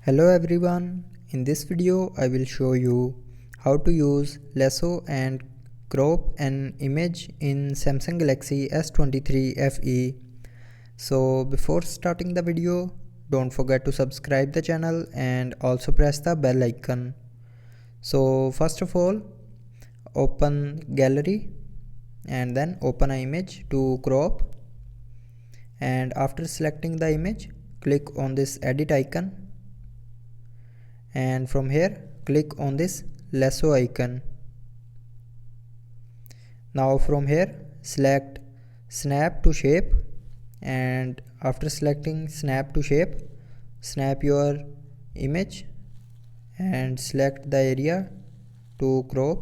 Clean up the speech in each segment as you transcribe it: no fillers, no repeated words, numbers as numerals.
Hello everyone, in this video I will show you how to use Lasso and crop an image in Samsung Galaxy S23 FE. So before starting the video, don't forget to subscribe the channel and also press the bell icon. So first of all, open gallery and then open an image to crop, and after selecting the image, click on this edit icon, and from here click on this lasso icon. Now from here select snap to shape, and after selecting snap to shape, snap your image and select the area to crop,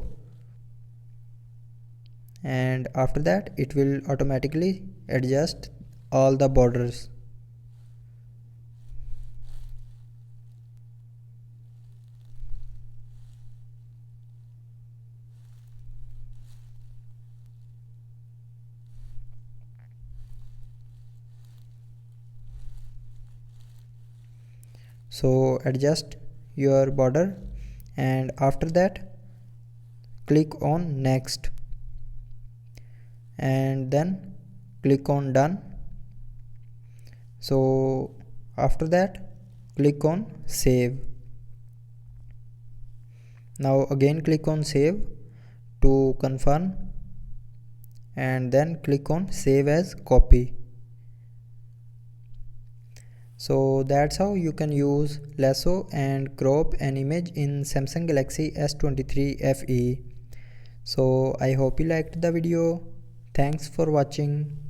and after that it will automatically adjust all the borders. So adjust your border, and after that click on next, and then click on done. So after that click on save. Now again click on save to confirm, and then click on save as copy. So that's how you can use Lasso and crop an image in Samsung Galaxy S23 FE. So I hope you liked the video. Thanks for watching.